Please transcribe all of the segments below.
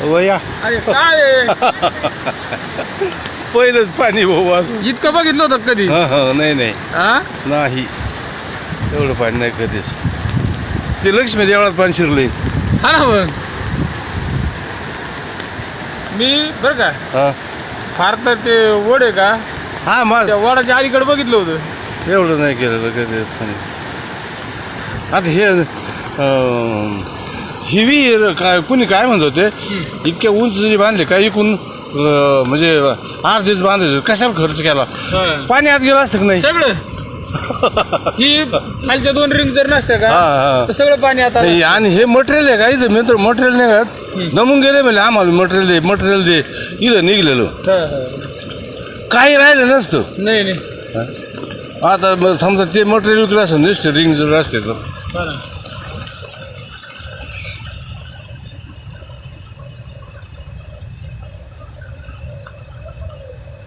वया अरे काय आहे? पहिलंच पाणी भाऊ असं इतकं बघितलं होतं कधी नाही नाही हा नाही एवढं पाणी नाही कधीच ते लक्ष्मी देवळात पाणी शिरलंय हा ना मग मी बरं का हा फार तर ते वड आहे का हा मग त्या वडाच्या अलीकडे बघितलं होतं. एवढं नाही केलेलं कधी पाणी आता हे हिवी काय कुणी काय म्हणत होते इतक्या उंच जे बांधले काय इकून म्हणजे अर्धीच बांधायचं कशाला खर्च केला पाणी आत गेलं असतं का नाही सगळं ही खालच्या 2 रिंग जर नसत्या का हा तर सगळं पाणी आता नाही आणि हे मटेरियल आहे का इथं मी तर मटेरियल नाही का नमून गेले म्हणजे आम्हाला मटेरियल दे इथं निघलेलो काही राहिलं नसतं नाही नाही आता मग समजा ते मटेरियल विकलं असं नुसते रिंग जर असते तर हा ना.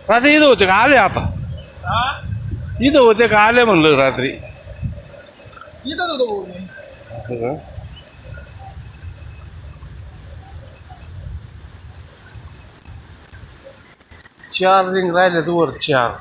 रात्री इथं होते का आले आता हा? इथं होते का आले म्हणलं रात्री इथंच होतो भाऊ मी. चार रिंग राहिले वर 4